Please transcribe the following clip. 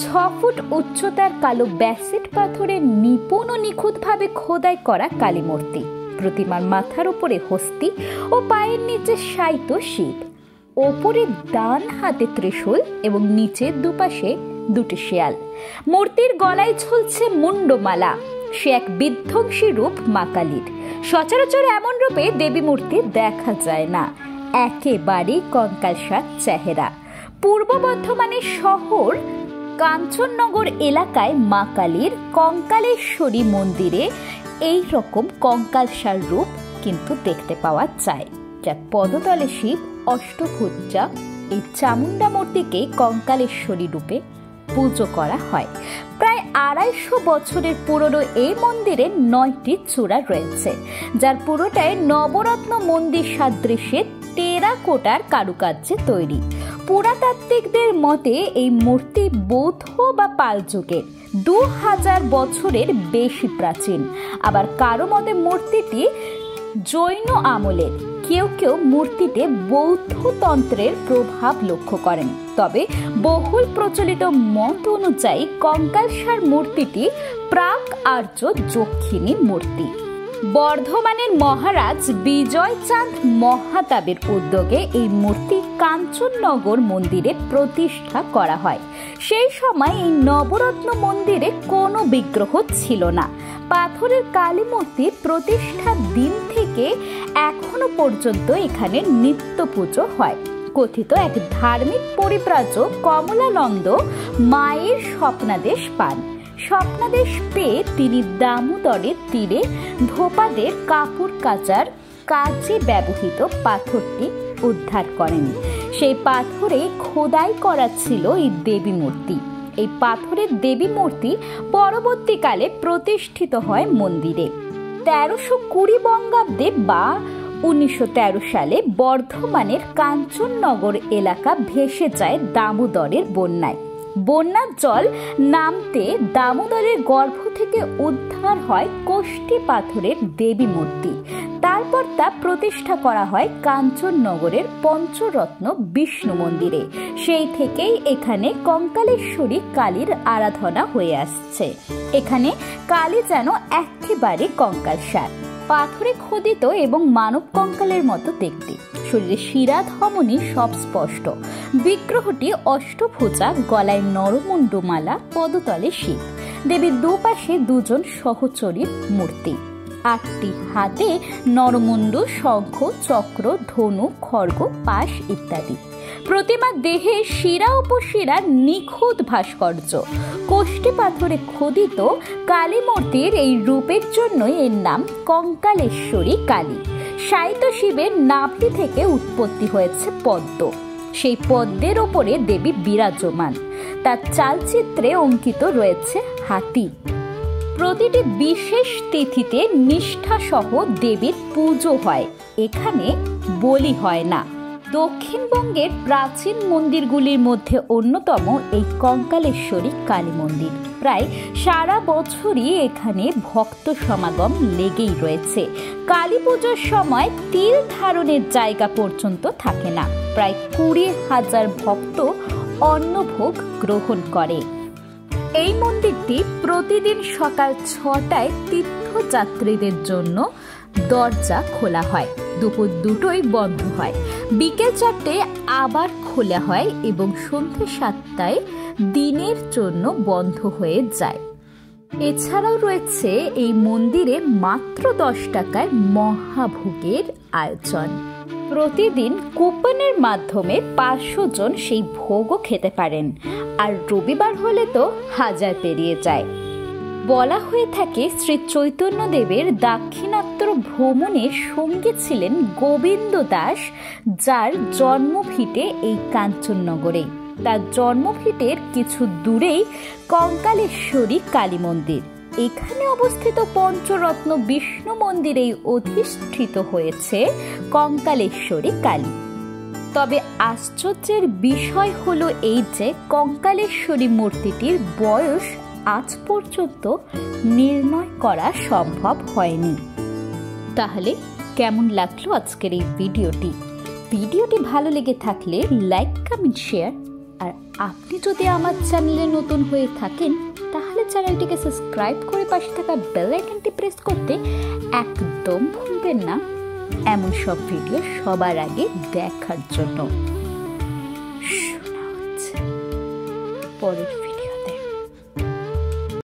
6 foot উচ্চতার কালো basalt পাথরে নিপুণ ও নিখুঁতভাবে খোদাই করা কালী মূর্তি। প্রতিমার মাথার উপরে হস্তি ও পায়ের নিচে শায়িত শিব, ওপরে ডান হাতে ত্রিশূল এবং নিচের দুপাশে দুটি শেয়াল। মূর্তির গলায় ঝুলছে মুন্ডমালা। সে এক বিধ্বংসী রূপ মা কালীর। সচরাচর এমন রূপে দেবী মূর্তি দেখা যায় না, একেবারে কঙ্কালসার চেহারা। পূর্ব বর্ধমানের শহর কাঞ্চননগর এলাকায় মা কালীর কঙ্কালেশ্বরী মন্দিরে এই রকম কঙ্কালসার রূপ কিন্তু দেখতে পাওয়া যায়, যার পদতলে শিব, অষ্টভুজা এই চামুন্ডা মূর্তিকে কঙ্কালেশ্বরী রূপে পুজো করা হয়। প্রায় 250 বছরের পুরনো এই মন্দিরে 9টি চূড়া রয়েছে, যার পুরোটাই নবরত্ন মন্দির সাদৃশ্যে টেরাকোটার কারুকার্যে তৈরি। পুরাতাত্ত্বিকদের মতে এই মূর্তি বৌদ্ধ বা পাল যুগের 2000 বছরের বেশি প্রাচীন। আবার কারো মতে মূর্তিটি জৈন আমলের। কেউ কেউ মূর্তিতে বৌদ্ধ তন্ত্রের প্রভাব লক্ষ্য করেন। তবে বহুল প্রচলিত মত অনুযায়ী কঙ্কালসার মূর্তিটি প্রাক আর্য যক্ষিণী মূর্তি। বর্ধমানের মহারাজ বিজয় চাঁদ মহাতাবের উদ্যোগে এই মূর্তি কাঞ্চননগর মন্দিরে প্রতিষ্ঠা করা হয়। সেই সময় এই নবরত্ন মন্দিরে কোনো বিগ্রহ ছিল না। পাথরের কালী মূর্তি প্রতিষ্ঠার দিন থেকে এখনো পর্যন্ত এখানে নিত্য পুজো হয়। কথিত এক ধার্মিক পরিব্রাজক কমলানন্দ মায়ের স্বপ্নাদেশ পান। স্বপ্নাদেশ পেয়ে তিনি দামোদরের তীরে ধোপাদের কাপড় কাচার কাজে ব্যবহৃত পাথরটি উদ্ধার করেন। সেই পাথরে খোদাই করা ছিল এই দেবী মূর্তি। এই পাথরের দেবী মূর্তি পরবর্তীকালে প্রতিষ্ঠিত হয় মন্দিরে। 1320 বঙ্গাব্দে বা 1913 সালে বর্ধমানের কাঞ্চননগর এলাকা ভেসে যায় দামোদরের বন্যায়। বন্যার জল নামতে দামোদরের গর্ভ থেকে উদ্ধার হয় কোষ্ঠী পাথরের দেবী মূর্তি। তারপর তা প্রতিষ্ঠা করা হয় কাঞ্চননগরের পঞ্চরত্ন বিষ্ণু মন্দিরে। সেই থেকেই এখানে কঙ্কালেশ্বরী কালীর আরাধনা হয়ে আসছে। এখানে কালী যেন একেবারে কঙ্কালসার, পাথরে খোদিত এবং মানব কঙ্কালের মতো দেখতে। শরীরে শিরা ধমনী সব স্পষ্ট। বিগ্রহটি অষ্টভুজা, গলায় নরমুন্ডমালা, পদতলে শিব। দেবীর দুপাশে দুজন সহচরীর মূর্তি। 8টি হাতে নরমুণ্ড, শঙ্খ, চক্র, ধনু, খড়গ, পাশ ইত্যাদি। প্রতিমার দেহে শিরা উপশিরা নিখুঁত ভাস্কর্য। কোষ্ঠী পাথরে খোদিত কালী মূর্তির এই রূপের জন্যই এর নাম কঙ্কালেশ্বরী কালী। শায়িত শিবের নাভি থেকে উৎপত্তি হয়েছে পদ্ম। সেই পদ্মের ওপরে দেবী বিরাজমান। তার চালচিত্রে অঙ্কিত রয়েছে হাতি। প্রতিটি বিশেষ তিথিতে নিষ্ঠা সহ দেবীর পুজো হয়। এখানে বলি হয় না। দক্ষিণবঙ্গের প্রাচীন মন্দিরগুলির মধ্যে অন্যতম এই কঙ্কালেশ্বরী কালী মন্দির। প্রায় সারা বছরই এখানে ভক্ত সমাগম লেগেই রয়েছে। কালী পুজোর সময় তিল ধারণের জায়গা পর্যন্ত থাকে না। প্রায় 20,000 ভক্ত অন্নভোগ গ্রহণ করে। এই মন্দিরটি প্রতিদিন সকাল 6টায় তীর্থযাত্রীদের জন্য দরজা খোলা হয়। দুপুর 2টোয় বন্ধ হয়। বিকেল 4টায় আবার খোলা হয় এবং সন্ধ্যে 7টায় দিনের জন্য বন্ধ হয়ে যায়। এছাড়াও রয়েছে এই মন্দিরে মাত্র 10 টাকায় মহাভোগের আয়োজন। প্রতিদিন কুপনের মাধ্যমে 500 জন সেই ভোগও খেতে পারেন। আর রবিবার হলে তো 1000 পেরিয়ে যায়। বলা হয়ে থাকে শ্রী চৈতন্যদেবের দাক্ষিণাত্য ভ্রমণের সঙ্গী ছিলেন গোবিন্দ দাস, যার জন্মভিটে এই কাঞ্চননগরে। তার জন্মভিটের কিছু দূরেই কঙ্কালেশ্বরী কালী মন্দির। এখানে অবস্থিত পঞ্চরত্ন বিষ্ণু মন্দিরেই অধিষ্ঠিত হয়েছে কঙ্কালেশ্বরী কালী। তবে আশ্চর্যের বিষয় হলো এই যে কঙ্কালেশ্বরী মূর্তিটির বয়স আজ পর্যন্ত নির্ণয় করা সম্ভব হয়নি। তাহলে কেমন লাগলো আজকের এই ভিডিওটি? ভিডিওটি ভালো লেগে থাকলে লাইক, কমেন্ট, শেয়ার আর আপনি যদি আমার চ্যানেলে নতুন হয়ে থাকেন তাহলে চ্যানেলটিকে সাবস্ক্রাইব করে পাশে থাকা বেল আইকনটি প্রেস করতে একদম ভুলবেন না, এমন সব ভিডিও সবার আগে দেখার জন্য। শোনা হচ্ছে পরের